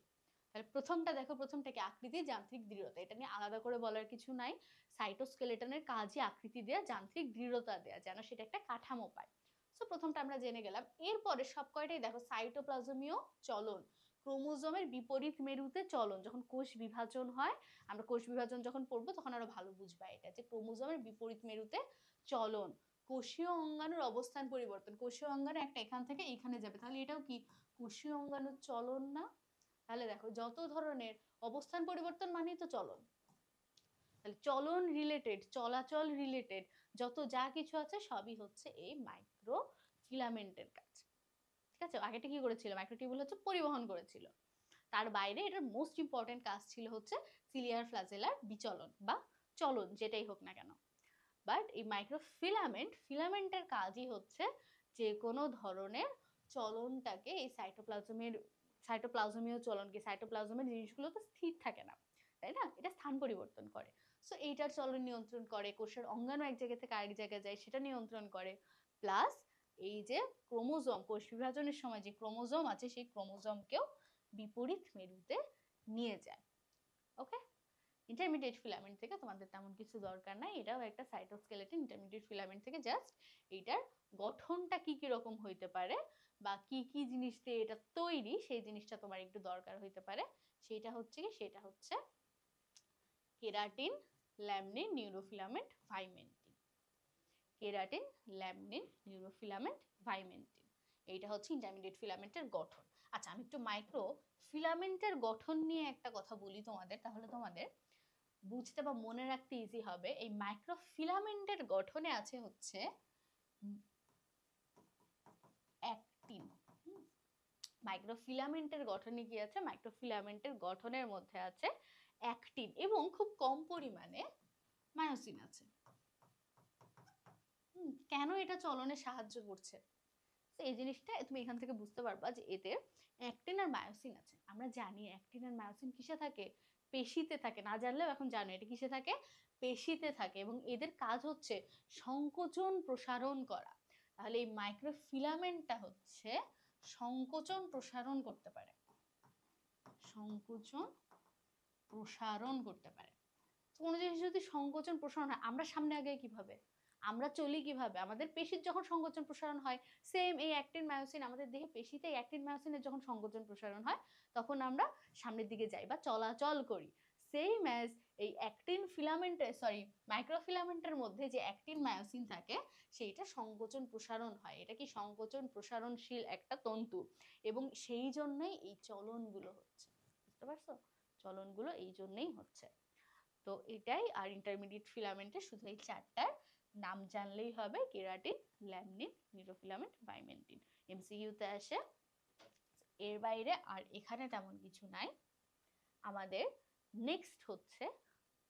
তাহলে প্রথমটা দেখো, প্রথমটাকে আকৃতি, যান্ত্রিক দৃঢ়তা, এটা নিয়ে আলাদা করে বলার কিছু নাই। সাইটোস্কেলেটনের কাজই আকৃতি দেয়া, যান্ত্রিক দৃঢ়তা দেয়া, যেন সেটা একটা কাঠামো পায়। সো প্রথমটা আমরা জেনে গেলাম। এরপরে সব কয়টাই দেখো সাইটোপ্লাজমীয় চলন, ক্রোমোজোমের বিপরীত মেরুতে চলন। যখন কোষ বিভাজন হয়, আমরা কোষ বিভাজন যখন পড়বো তখন আরো ভালো বুঝবা এটা, যে ক্রোমোজোমের বিপরীত মেরুতে চলন, কোষীয় অঙ্গাণুর অবস্থান পরিবর্তন। কোষীয় অঙ্গাণু একটা এখান থেকে এখানে যাবে, তাহলে এটাও কি কোষীয় অঙ্গাণুর চলন না? তাহলে দেখো যত ধরনের অবস্থান পরিবর্তন মানেই তো চলন। তাহলে চলন রিলেটেড, চলাচল রিলেটেড যত যা কিছু আছে সবই হচ্ছে এই মাইক্রো ফিলামেন্টের কাজ। ঠিক আছে, আগেটা কি করেছিল? মাইক্রোটিউবুল হচ্ছে পরিবহন করেছিল। তার বাইরে এটার মোস্ট ইম্পর্টেন্ট কাজ ছিল হচ্ছে সিলিয়ার ফ্লাজেলার বিচলন বা চলন, যেটাই হোক না কেন। বাট এই মাইক্রোফিলামেন্ট, ফিলামেন্টের কাজই হচ্ছে যে কোনো ধরনের চলনটাকে, এই সাইটোপ্লাজমীয় চলনকে, সাইটোপ্লাজমের জিনিসগুলো তো স্থির থাকে না, তাই না? এটা স্থান পরিবর্তন করে। সো এইটার চলন নিয়ন্ত্রণ করে, কোষের অঙ্গাণু এক জায়গা থেকে আরেক জায়গায় যায় সেটা নিয়ন্ত্রণ করে। প্লাস এই যে ক্রোমোজোম, কোষ বিভাজনের সময় যে ক্রোমোজোম আছে সেই ক্রোমোজোমকেও বিপরীত মেরুতে নিয়ে যায়। ওকে, ইন্টারমিডিয়েট ফিলামেন্ট থেকে তোমাদের তেমন কিছু দরকার নাই, এটাও একটা সাইটোস্কেলেটন। ইন্টারমিডিয়েট ফিলামেন্ট থেকে জাস্ট এইটার গঠনটা কি কি রকম হইতে পারে বা কি কি জিনিস দিয়ে এটা তৈরি সেই জিনিসটা তোমার একটু দরকার হইতে পারে। সেটা হচ্ছে কি, সেটা হচ্ছে কেরাটিন, ল্যামনিন, নিউরোফিলামেন্ট, ভাইমেন্টিন। কেরাটিন, ল্যামনিন, নিউরোফিলামেন্ট, ভাইমেন্টিন, এইটা হচ্ছে ইন্টারমিডিয়েট ফিলামেন্টের গঠন। আচ্ছা, আমি একটু মাইক্রো ফিলামেন্টের গঠন নিয়ে একটা কথা বলি তোমাদের, তাহলে তোমাদের বুঝতে বা মনে রাখতে ইজি হবে। এই মাইক্রোফিলামেন্টের গঠনে আছে হচ্ছে অ্যাক্টিন। মাইক্রোফিলামেন্টের গঠনে কি আছে? মাইক্রোফিলামেন্টের গঠনের মধ্যে আছে অ্যাক্টিন এবং খুব কম পরিমাণে মায়োসিন আছে। কেন এটা চলনে সাহায্য করছে? এই জিনিসটা তুমি এখান থেকে বুঝতে পারবা যে এতে অ্যাক্টিন আর মায়োসিন আছে। আমরা জানি অ্যাক্টিন আর মায়োসিন কিসে থাকে? পেশিতে থাকে। না জানলেও এখন জানো এটা কিসে থাকে? পেশিতে থাকে। এবং এদের কাজ হচ্ছে সংকোচন প্রসারণ করা। তাহলে এই মাইক্রোফিলামেন্টটা হচ্ছে সংকোচন প্রসারণ করতে পারে, সংকোচন প্রসারণ করতে পারে। কোনো জিনিস যদি সংকোচন প্রসারণ হয়, আমরা সামনে আগে কিভাবে, আমরা চলি কিভাবে? আমাদের পেশির যখন সংকোচন প্রসারণ হয়, সেম এই অ্যাক্টিন মায়োসিন আমাদের দেহে পেশিতে অ্যাক্টিন মায়োসিনের যখন সংকোচন প্রসারণ হয় তখন আমরা সামনের দিকে যাই বা চলাচল করি। সেম অ্যাজ এই অ্যাক্টিন ফিলামেন্টের, সরি মাইক্রোফিলামেন্টের মধ্যে যে অ্যাক্টিন মায়োসিন থাকে সেইটা সংকোচন প্রসারণ হয়। এটা কি সংকোচন প্রসারণশীল একটা তন্তু, এবং সেই জন্যই এই চলনগুলো হচ্ছে। বুঝতে পারছো? চলনগুলো এই জন্যই হচ্ছে। তো এটাই। আর ইন্টারমিডিয়েট ফিলামেন্টের শুধু এই চারটার নাম জানলেই হবে, কেরাটিন, ল্যামনিন, নিউরোফিলামেন্ট, ভাইমেন্টিন। এমসিকিউতে আসে। এর বাইরে আর এখানে তেমন কিছু নাই। আমাদের নেক্সট হচ্ছে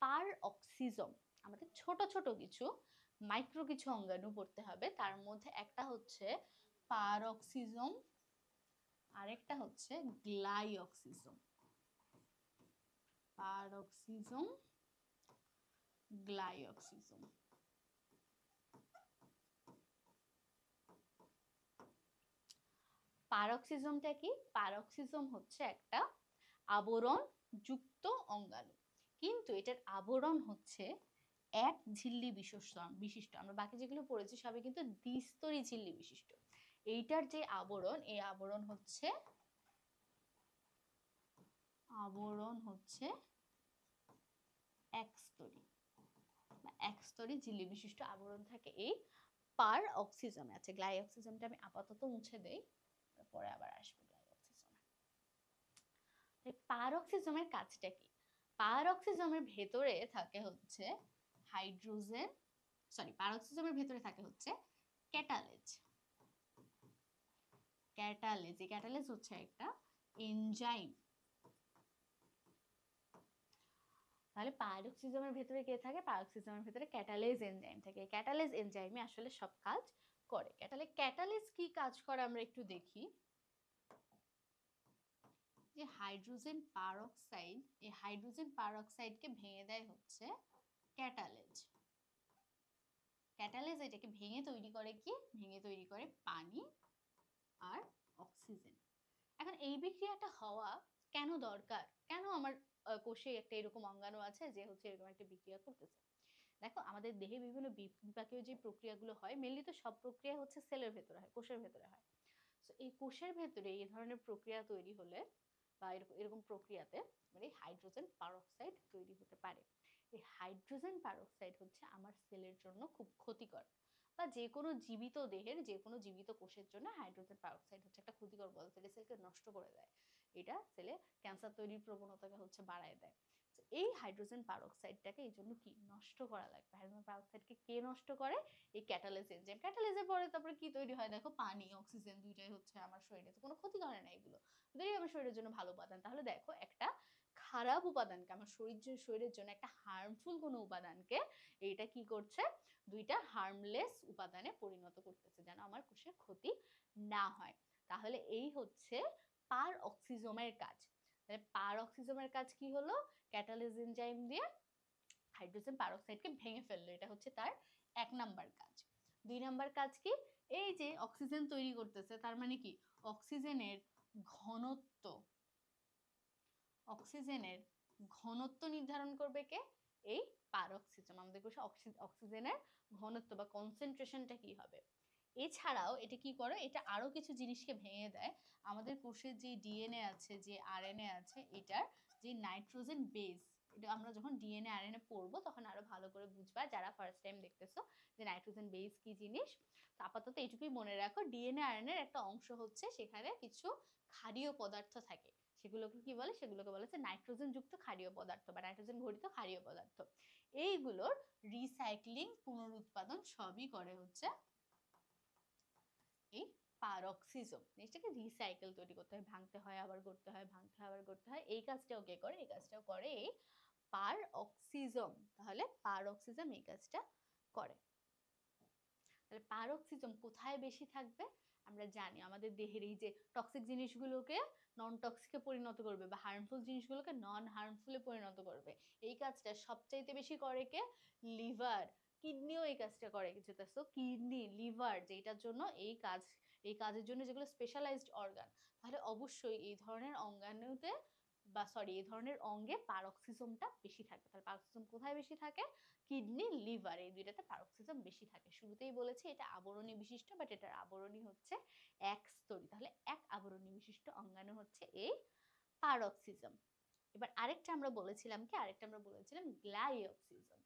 পারঅক্সিজম। আমাদের ছোট ছোট কিছু মাইক্রো কিছু অঙ্গাণু পড়তে হবে। তার মধ্যে একটা হচ্ছে পারঅক্সিজম, আরেকটা হচ্ছে গ্লাইঅক্সিজম। পারক্সিজম, গ্লাইঅক্সিজম। পারক্সিজমটা কি? পারক্সিজম হচ্ছে একটা আবরণ যুক্ত অঙ্গাণু, কিন্তু এটার আবরণ হচ্ছে এক ঝিল্লি বিশিষ্ট। আমরা বাকি যেগুলো পড়েছি সবই কিন্তু দ্বিস্তরী ঝিল্লি বিশিষ্ট। এইটার যে আবরণ, এই আবরণ হচ্ছে একস্তরী ঝিল্লি বিশিষ্ট আবরণ থাকে এই পার অক্সিজমে। আছে গ্লাইঅক্সিজমটা আমি আপাতত মুছে দেই, পরে আবার আসবো গ্লাইঅক্সিজমে। পারক্সিজমের কাজটা কি? পারক্সিজমের ভেতরে থাকে হচ্ছে হাইড্রোজেন, পারক্সিজমের ভেতরে থাকে হচ্ছে ক্যাটালেজ। এই ক্যাটালেজ হচ্ছে একটা এনজাইম। তাহলে পারক্সিজমের ভেতরে কে থাকে? পারক্সিজমের ভেতরে ক্যাটালেজ এনজাইম থাকে। ক্যাটালেজ এনজাইমে আসলে সব কাজ করে। ক্যাটালেজ কি কাজ করে আমরা একটু দেখি। যে হাইড্রোজেন পারঅক্সাইড, এই হাইড্রোজেন পারঅক্সাইডকে ভেঙে দেয় হচ্ছে ক্যাটালেজ। ক্যাটালেজ এটাকে ভেঙে তৈরি করে কি? ভেঙে তৈরি করে পানি আর অক্সিজেন। এখন এই বিক্রিয়াটা হওয়া কেন দরকার? কেন আমার কোষে একটা এরকম অঙ্গাণু আছে যে হচ্ছে এরকম একটা বিক্রিয়া করতেছে? দেখো, আমাদের দেহে বিভিন্ন বিপাকীয় যে প্রক্রিয়াগুলো হয়, মেনলি তো সব প্রক্রিয়া হচ্ছে সেলের ভেতরে হয়, কোষের ভেতরে হয়। তো এই কোষের ভেতরে এই ধরনের প্রক্রিয়া তৈরি হলে বা এরকম প্রক্রিয়াতে মানে হাইড্রোজেন পারঅক্সাইড তৈরি হতে পারে। এই হাইড্রোজেন পারঅক্সাইড হচ্ছে আমার সেলের জন্য খুব ক্ষতিকর, বা যে কোনো জীবিত দেহের যে কোনো জীবিত কোষের জন্য হাইড্রোজেন পারঅক্সাইড হচ্ছে একটা ক্ষতিকর পদার্থ। এটা সেলকে নষ্ট করে দেয়, এটা সেলে ক্যান্সার তৈরির প্রবণতাকে হচ্ছে বাড়ায় দেয়। এই হাইড্রোজেন পারঅক্সাইডটাকে এই জন্য কি নষ্ট করা লাগবে। হাইড্রোজেন পারঅক্সাইডকে কে নষ্ট করে? এই ক্যাটালেজ এনজাইম। ক্যাটালেজের পরে তারপরে কি তৈরি হয় দেখো, পানি অক্সিজেন দুইটাই হচ্ছে আমার শরীরে, তো কোনো ক্ষতি করে না এগুলো, দুটোই আমার শরীরের জন্য ভালো উপাদান। তাহলে দেখো, একটা খারাপ উপাদানকে, আমার শরীরের জন্য একটা হার্মফুল কোনো উপাদানকে এইটা কি করছে? দুইটা হার্মলেস উপাদানে পরিণত করতেছে, যেন আমার কোষের ক্ষতি না হয়। তাহলে এই হচ্ছে পার অক্সিজমের কাজ। তাহলে পার অক্সিজমের কাজ কি হলো? ক্যাটালেজ এনজাইম দিয়ে হাইড্রোজেন পারঅক্সাইডকে ভেঙে ফেললো, এটা হচ্ছে তার 1 নাম্বার কাজ। 2 নাম্বার কাজ কি? এই যে অক্সিজেন তৈরি করতেছে, তার মানে কি অক্সিজেনের ঘনত্ব নির্ধারণ করবে কে? এই পারঅক্সিজম। আমাদের কোষে অক্সিজেনের ঘনত্ব বা কনসেন্ট্রেশনটা কি হবে। এছাড়াও এটা কি করে? এটা আরো কিছু জিনিসকে ভেঙে দেয়। আমাদের কোষের যে ডিএনএ আছে, যে আরএনএ আছে, এটার যে নাইট্রোজেন বেস, এটা আমরা যখন ডিএনএ আরএনএ পড়বো তখন আরো ভালো করে বুঝবা, যারা ফার্স্ট টাইম দেখতেছো যে নাইট্রোজেন বেস কি জিনিস। তো আপাতত এইটুকুই মনে রাখো, ডিএনএ আরএনএ এর একটা অংশ হচ্ছে সেখানে কিছু ক্ষারীয় পদার্থ থাকে, সেগুলোকে কি বলে? সেগুলোকে বলে হচ্ছে নাইট্রোজেন যুক্ত ক্ষারীয় পদার্থ বা নাইট্রোজেন ঘটিত ক্ষারীয় পদার্থ। এইগুলোর রিসাইক্লিং, পুনরুৎপাদন সবই করে হচ্ছে এই পারঅক্সিজম। জিনিসটাকে রিসাইকেল তৈরি করতে হয়, ভাঙতে হয় আবার করতে হয়, ভাঙতে হয় আবার করতে হয়। এই কাজটাও কে করে? এই কাজটাও করে এই পারঅক্সিজম। তাহলে পারঅক্সিজম এই কাজটা করে। তাহলে পারঅক্সিজম কোথায় বেশি থাকবে? আমরা জানি আমাদের দেহের এই যে টক্সিক জিনিসগুলোকে নন টক্সিকে পরিণত করবে বা হার্মফুল জিনিসগুলোকে নন হার্মফুলে পরিণত করবে। এই কাজটা সবচাইতে বেশি করে কে? লিভার। কিডনিও এই কাজটা করে কিছুটা। সো কিডনি, লিভার, যেটার জন্য এই কাজের জন্য যেগুলো স্পেশালাইজড অর্গান, তাহলে অবশ্যই এই ধরনের অঙ্গাণুতে বা এই ধরনের অঙ্গে পারঅক্সিজমটা বেশি থাকে। তাহলে পারঅক্সিজম কোথায় বেশি থাকে? কিডনি, লিভার, এই দুইটাতে পারঅক্সিজম বেশি থাকে। শুরুতেই বলেছি এটা আবরণী বিশিষ্ট, বাট এটার আবরণী হচ্ছে একস্তরী। তাহলে এক আবরণী বিশিষ্ট অঙ্গাণু হচ্ছে এই পারঅক্সিজম। এবার আরেকটা আমরা বলেছিলাম কি? আরেকটা আমরা বলেছিলাম গ্লাইঅক্সিজম।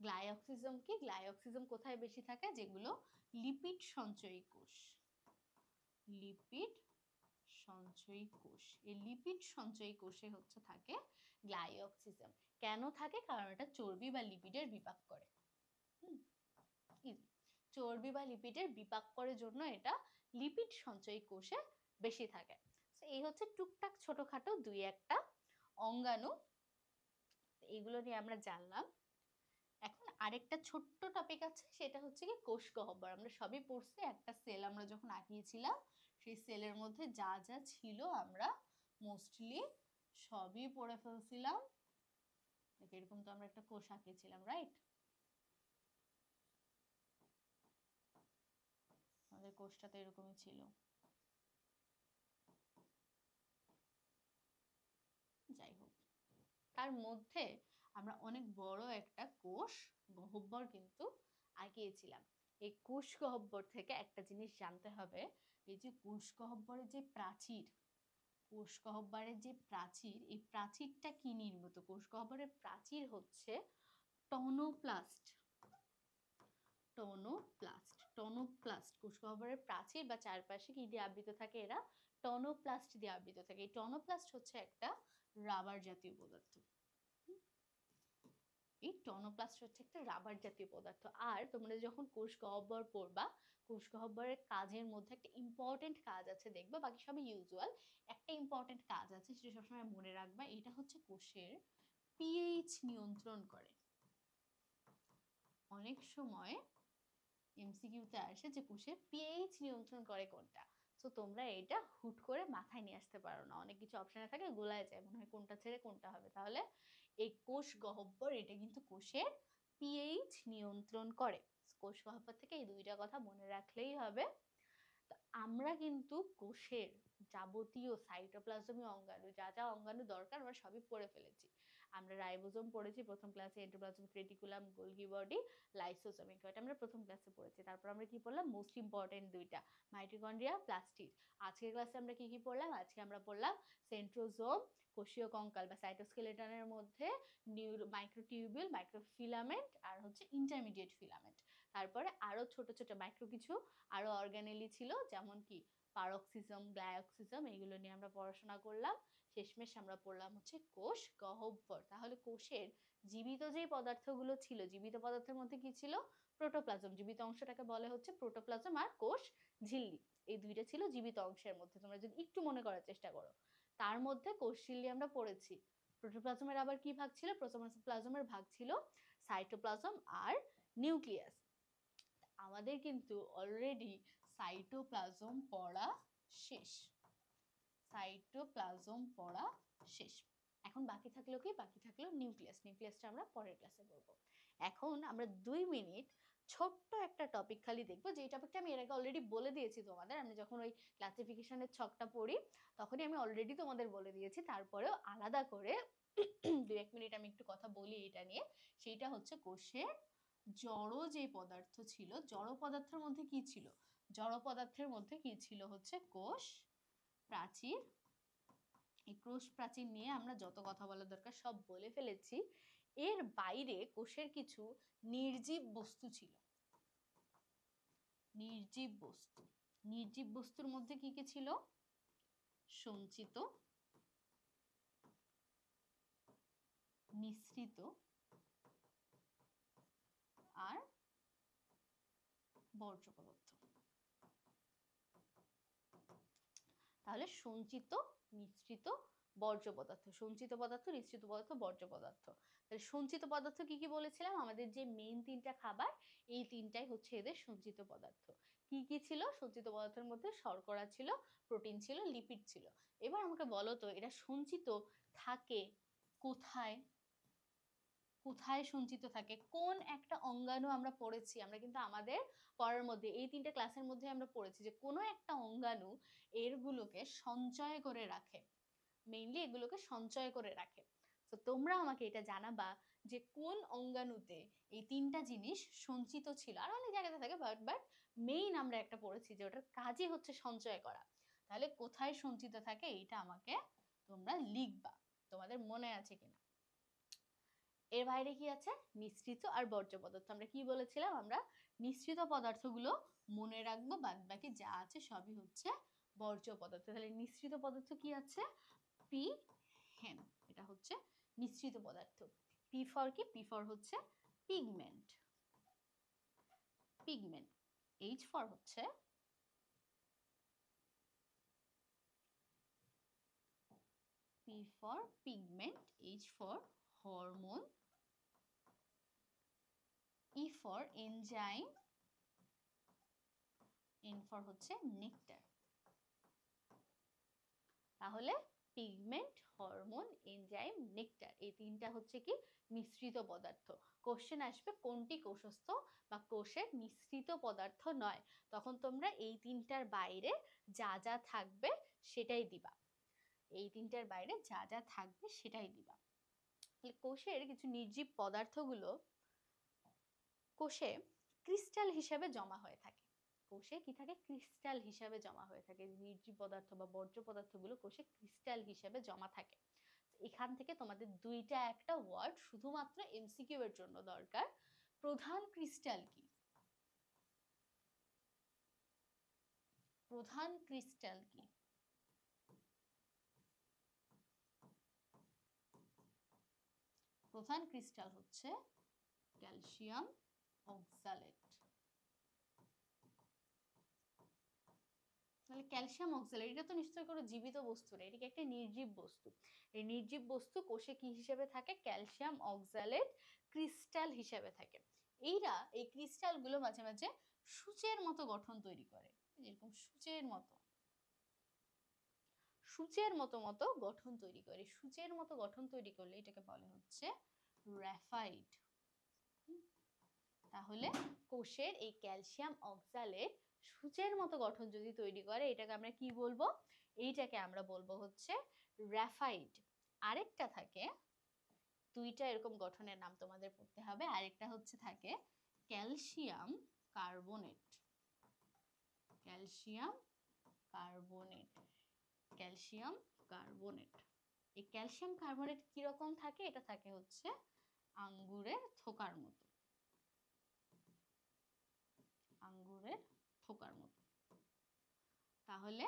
গ্লাইঅক্সিজম কি? গ্লাইঅক্সিজম কোথায় বেশি থাকে? যেগুলো লিপিড সঞ্চয়ী কোষ। লিপিড সঞ্চয়ী কোষ, এই লিপিড সঞ্চয়ী কোষে হচ্ছে থাকে গ্লাইঅক্সিজম। কেন থাকে? কারণ এটা চর্বি বা লিপিডের বিপাক করে। চর্বি বা লিপিডের বিপাক করার জন্য এটা লিপিড সঞ্চয়ী কোষে বেশি থাকে। এই হচ্ছে টুকটাক ছোটখাটো দুই একটা অঙ্গাণু, এগুলো নিয়ে আমরা জানলাম। এখন আরেকটা ছোট্ট টপিক আছে, সেটা হচ্ছে কি কোষ গহ্বর। আমরা সবই পড়ছি, একটা সেল আমরা যখন আঁকিয়েছিলাম সেই সেলের মধ্যে যা যা ছিল আমরা মোস্টলি সবই পড়ে ফেলছিলাম। এরকম তো আমরা একটা কোষ আঁকিয়েছিলাম, রাইট? আমাদের কোষটা তো এরকমই ছিল। যাই হোক, তার মধ্যে আমরা অনেক বড় একটা কোষ গহ্বর কিন্তু আঁকিয়েছিলাম। এই কোষ গহ্বর থেকে একটা জিনিস জানতে হবে, এই যে কোষ গহ্বরের যে প্রাচীর, কোষ গহ্বরের যে প্রাচীর, এই প্রাচীরটা কি নির্মিত? কোষ গহ্বরের প্রাচীর হচ্ছে টনোপ্লাস্ট। টনোপ্লাস্ট কোষ গহ্বরের প্রাচীর বা চারপাশে কি দিয়ে আবৃত থাকে? এরা টনোপ্লাস্ট দিয়ে আবৃত থাকে। এই টনোপ্লাস্ট হচ্ছে একটা রাবার জাতীয় পদার্থ। এই টনোপ্লাস্ট হচ্ছে একটা রাবার জাতীয় পদার্থ। আর তোমরা যখন কোষ গহ্বর পড়বা, কোষ গহ্বরের কাজের মধ্যে একটা ইম্পর্টেন্ট কাজ আছে দেখবা, বাকি সবই ইউজুয়াল। একটা ইম্পর্টেন্ট কাজ আছে, সেটা সবসময় মনে রাখবা। এটা হচ্ছে কোষের পিএইচ নিয়ন্ত্রণ করে। অনেক সময় এমসিকিউতে আসে যে কোষের পিএইচ নিয়ন্ত্রণ করে কোনটা। তো তোমরা এটা হুট করে মাথায় নিয়ে আসতে পারো না, অনেক কিছু অপশনে থাকে, গোলায় যায়, মনে হয় কোনটা ছেড়ে কোনটা হবে। তাহলে এই কোষ গহ্বর এটা কিন্তু কোষের পিএইচ নিয়ন্ত্রণ করে। কোষ গহ্বর থেকে এই দুইটা কথা মনে রাখলেই হবে। আমরা কিন্তু কোষের যাবতীয় সাইটোপ্লাজমীয় অঙ্গাণু, যা যা অঙ্গাণু দরকার আমরা সবই পড়ে ফেলেছি। আমরা রাইবোজোম পড়েছি প্রথম ক্লাসে, endoplasmic reticulum, Golgi body, lysosome, এটা আমরা প্রথম ক্লাসে পড়েছি। তারপর আমরা কি পড়লাম? মোস্ট ইম্পর্টেন্ট দুইটা, মাইটোকন্ড্রিয়া, প্লাস্টিড। আজকের ক্লাসে আমরা কি কি পড়লাম? আজকে আমরা পড়লাম সেন্ট্রোজোম, কোষীয় কঙ্কাল বা সাইটোস্কেলেটনের মধ্যে মাইক্রোটিউবিউল, মাইক্রোফিলামেন্ট আর হচ্ছে ইন্টারমিডিয়েট ফিলামেন্ট। তারপরে আরো ছোট ছোট মাইক্রো কিছু আরো অর্গানেলি ছিল, যেমন কি পারক্সিজম, গ্লাইঅক্সিজম, এগুলো নিয়ে আমরা পড়াশোনা করলাম। শেষমেশ আমরা পড়লাম হচ্ছে কোষ গহ্বর। তাহলে কোষের জীবিত যে পদার্থগুলো ছিল, জীবিত পদার্থের মধ্যে কি ছিল? প্রোটোপ্লাজম, জীবিত অংশটাকে বলে হচ্ছে প্রোটোপ্লাজম, আর কোষ ঝিল্লি, এই দুইটা ছিল জীবিত অংশের মধ্যে। তোমরা যদি একটু মনে করার চেষ্টা করো, তার মধ্যে কোষ ঝিল্লি আমরা পড়েছি। প্রোটোপ্লাজমের আবার কি ভাগ ছিল? প্রোটোপ্লাজমের ভাগ ছিল সাইটোপ্লাজম আর নিউক্লিয়াস। আমাদের কিন্তু অলরেডি সাইটোপ্লাজম পড়া শেষ। সাইটোপ্লাজম পড়া শেষ। এখন বাকি থাকলো কি? বাকি থাকলো নিউক্লিয়াস। নিউক্লিয়াসটা আমরা পরের ক্লাসে পড়বো। এখন আমরা 2 মিনিট ছোট্ট একটা টপিক খালি দেখবো, যে টপিকটা আমি এর আগে অলরেডি বলে দিয়েছি তোমাদের। আমি যখন ওই ক্লাসিফিকেশনের ছকটা পড়ি তখনই আমি অলরেডি তোমাদের বলে দিয়েছি, তারপরেও আলাদা করে 2-1 মিনিট আমি একটু কথা বলি এটা নিয়ে। সেইটা হচ্ছে কোষের জড় যে পদার্থ ছিল, জড় পদার্থের মধ্যে কি ছিল? জড় পদার্থের মধ্যে কি ছিল হচ্ছে কোষ প্রাচীর। এই কোষ প্রাচীর নিয়ে আমরা যত কথা বলা দরকার সব বলে ফেলেছি। এর বাইরে কোষের কিছু নির্জীব বস্তু ছিল। নির্জীব বস্তু, নির্জীব বস্তুর মধ্যে কি কি ছিল? সঞ্চিত, মিশ্রিত আর বর্জ্য পদার্থ। তাহলে সঞ্চিত, মিশ্রিত, বর্জ্য পদার্থ। সঞ্চিত পদার্থ, মিশ্রিত পদার্থ, বর্জ্য পদার্থ। তাহলে সঞ্চিত পদার্থ কি কি বলেছিলাম? আমাদের যে মেইন 3টা খাবার, এই 3টাই হচ্ছে এদের সঞ্চিত পদার্থ। কি কি ছিল সঞ্চিত পদার্থের মধ্যে? শর্করা ছিল, প্রোটিন ছিল, লিপিড ছিল। এবার আমাকে বলো তো, এরা সঞ্চিত থাকে কোথায়? কোথায় সঞ্চিত থাকে? কোন একটা অঙ্গাণু আমরা পড়েছি, আমরা কিন্তু আমাদের পড়ার মধ্যে এই 3টে ক্লাসের মধ্যে আমরা পড়েছি যে কোনো একটা অঙ্গাণু এরগুলোকে সঞ্চয় করে রাখে, মেইনলি এগুলোকে সঞ্চয় করে রাখে। তো তোমরা আমাকে এটা জানাবা যে কোন অঙ্গাণুতে এই 3টা জিনিস সঞ্চিত ছিল। আর অনেক জায়গাতে থাকে, বাট মেইন আমরা একটা পড়েছি যে ওটার কাজই হচ্ছে সঞ্চয় করা। তাহলে কোথায় সঞ্চিত থাকে এটা আমাকে তোমরা লিখবা, তোমাদের মনে আছে কিনা। এর বাইরে কি আছে? মিশ্রিত আর বর্জ্য পদার্থ। আমরা কি বলেছিলাম? আমরা মিশ্রিত পদার্থগুলো মনে রাখবো, বাদ বাকি যা আছে সবই হচ্ছে বর্জ্য পদার্থ। তাহলে মিশ্রিত পদার্থ কি আছে? পি হেন, এটা হচ্ছে মিশ্রিত পদার্থ। পি ফর কি? পি ফর হচ্ছে পিগমেন্ট, পিগমেন্ট। এইচ ফর হচ্ছে P for pigment, H for hormone, E for enzyme, N for হচ্ছে নেকটার। তাহলে পিগমেন্ট, হরমোন, এনজাইম, নেকটার, এই তিনটা হচ্ছে কি মিশ্রিত পদার্থ। কোশ্চেন আসবে কোনটি কোষস্থ বা কোষের মিশ্রিত পদার্থ নয়, তখন তোমরা এই তিনটার বাইরে যা যা থাকবে সেটাই দিবা। এই তিনটার বাইরে যা যা থাকবে সেটাই দিবা। কোষের কিছু নির্জীব পদার্থগুলো কোষে ক্রিস্টাল হিসেবে জমা হয়ে থাকে। কোষে কি থাকে? ক্রিস্টাল হিসেবে জমা হয়ে থাকে। নির্জীব পদার্থ বা বর্জ্য পদার্থগুলো কোষে ক্রিস্টাল হিসেবে জমা থাকে। এখান থেকে তোমাদের দুইটা একটা ওয়ার্ড শুধুমাত্র এমসিকিউ এর জন্য দরকার। প্রধান ক্রিস্টাল কি? প্রধান ক্রিস্টাল কি? প্রধান ক্রিস্টাল হচ্ছে ক্যালসিয়াম অক্সালেট। তাহলে ক্যালসিয়াম অক্সালেট, এটা তো নিশ্চয়ই কোনো জীবিত বস্তু না, এটা কি একটা নির্জীব বস্তু। এই নির্জীব বস্তু কোষে কি হিসেবে থাকে? ক্যালসিয়াম অক্সালেট ক্রিস্টাল হিসেবে থাকে। এই ক্রিস্টাল গুলো মাঝে মাঝে সূচের মতো গঠন তৈরি করে, এরকম সূচের মতো গঠন তৈরি করে। সূচের মতো গঠন তৈরি করলে এটাকে বলে হচ্ছে গ্রাফাইট। তাহলে কোষের এই ক্যালসিয়াম অক্সালেট সূচের মতো গঠন যদি তৈরি করে, এটাকে আমরা কি বলবো? এইটাকে আমরা বলবো হচ্ছে গ্রাফাইট। আরেকটা থাকে, দুইটা এরকম গঠনের নাম তোমাদের পড়তে হবে। আরেকটা হচ্ছে থাকে calcium carbonate. Calcium carbonate, calcium carbonate. এই ক্যালসিয়াম কার্বনেট কিরকম থাকে? এটা থাকে হচ্ছে আঙ্গুরের থোকার মতো। আঙ্গুরের থোকার মতো। তাহলে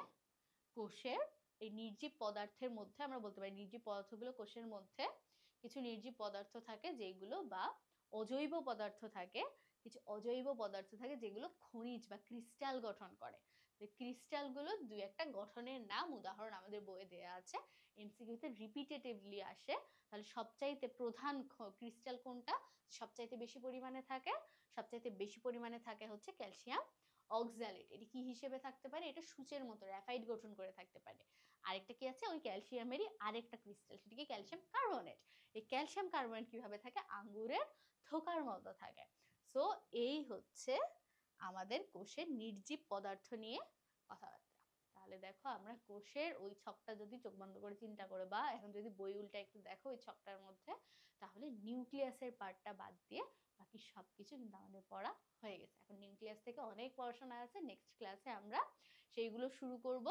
কোষের এই নির্জীব পদার্থের মধ্যে আমরা বলতে পারি, নির্জীব পদার্থগুলো কোষের মধ্যে কিছু নির্জীব পদার্থ থাকে যেগুলো, বা অজৈব পদার্থ থাকে, কিছু অজৈব পদার্থ থাকে যেগুলো খনিজ বা ক্রিস্টাল গঠন করে। ক্রিস্টাল গুলো দুই একটা গঠনের নাম, উদাহরণ আমাদের বইয়ে দেওয়া আছে, এমসিকিউতে রিপিটেটিভলি আসে। তাহলে সবচাইতে প্রধান ক্রিস্টাল কোনটা সবচাইতে বেশি পরিমাণে থাকে? সবচাইতে বেশি পরিমাণে থাকে হচ্ছে ক্যালসিয়াম অক্সালেট। এটি কি হিসেবে থাকতে পারে? এটা সূচের মতো গ্রাফাইট গঠন করে থাকতে পারে। আরেকটা কি আছে? ওই ক্যালসিয়ামেরই আরেকটা ক্রিস্টাল, সেটা কি ক্যালসিয়াম কার্বনেট। এই ক্যালসিয়াম কার্বনেট কিভাবে থাকে? আঙ্গুরের থোকার মতো থাকে। সো এই হচ্ছে আমাদের কোষের নির্জীব পদার্থ নিয়ে কথাবার্তা। তাহলে দেখো, আমরা কোষের ওই ছকটা যদি চোখ বন্ধ করে চিন্তা করে, বা এখন যদি বই উল্টা একটু দেখো ওই ছকটার মধ্যে, তাহলে নিউক্লিয়াসের পার্টটা বাদ দিয়ে বাকি সবকিছু কিন্তু আমাদের পড়া হয়ে গেছে। এখন নিউক্লিয়াস থেকে অনেক পড়াশোনা আছে, নেক্সট ক্লাসে আমরা সেইগুলো শুরু করব।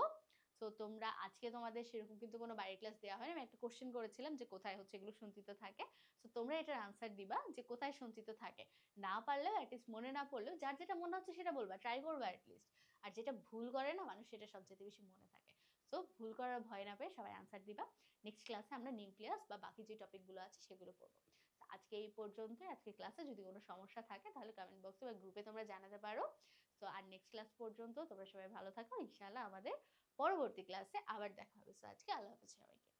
তো তোমরা আজকে তোমাদের সেরকম কিন্তু কোনো বাড়ির ক্লাস দেওয়া হয়নি। আমি একটা কোশ্চেন করেছিলাম যে কোথায় হচ্ছে এগুলো সঞ্চিত থাকে। তো তোমরা এটার আনসার দিবা যে কোথায় সঞ্চিত থাকে। না পারলেও অ্যাটলিস্ট, মনে না পড়লেও যার যেটা মনে হচ্ছে সেটা বলবা, ট্রাই করবা অ্যাটলিস্ট। আর যেটা ভুল করে না মানুষ, সেটা সবচেয়ে বেশি মনে থাকে। তো ভুল করার ভয় না পেয়ে সবাই আনসার দিবা। নেক্সট ক্লাসে আমরা নিউক্লিয়াস বা বাকি যে টপিকগুলো আছে সেগুলো পড়বো। আজকে এই পর্যন্ত। আজকে ক্লাসে যদি কোনো সমস্যা থাকে তাহলে কমেন্ট বক্সে বা গ্রুপে তোমরা জানাতে পারো। তো আর নেক্সট ক্লাস পর্যন্ত তোমরা সবাই ভালো থাকো। ইনশাআল্লাহ আমাদের পরবর্তী ক্লাসে আবার দেখা হবে। তো আজকে আল্লাহ হাফেজ সবাইকে।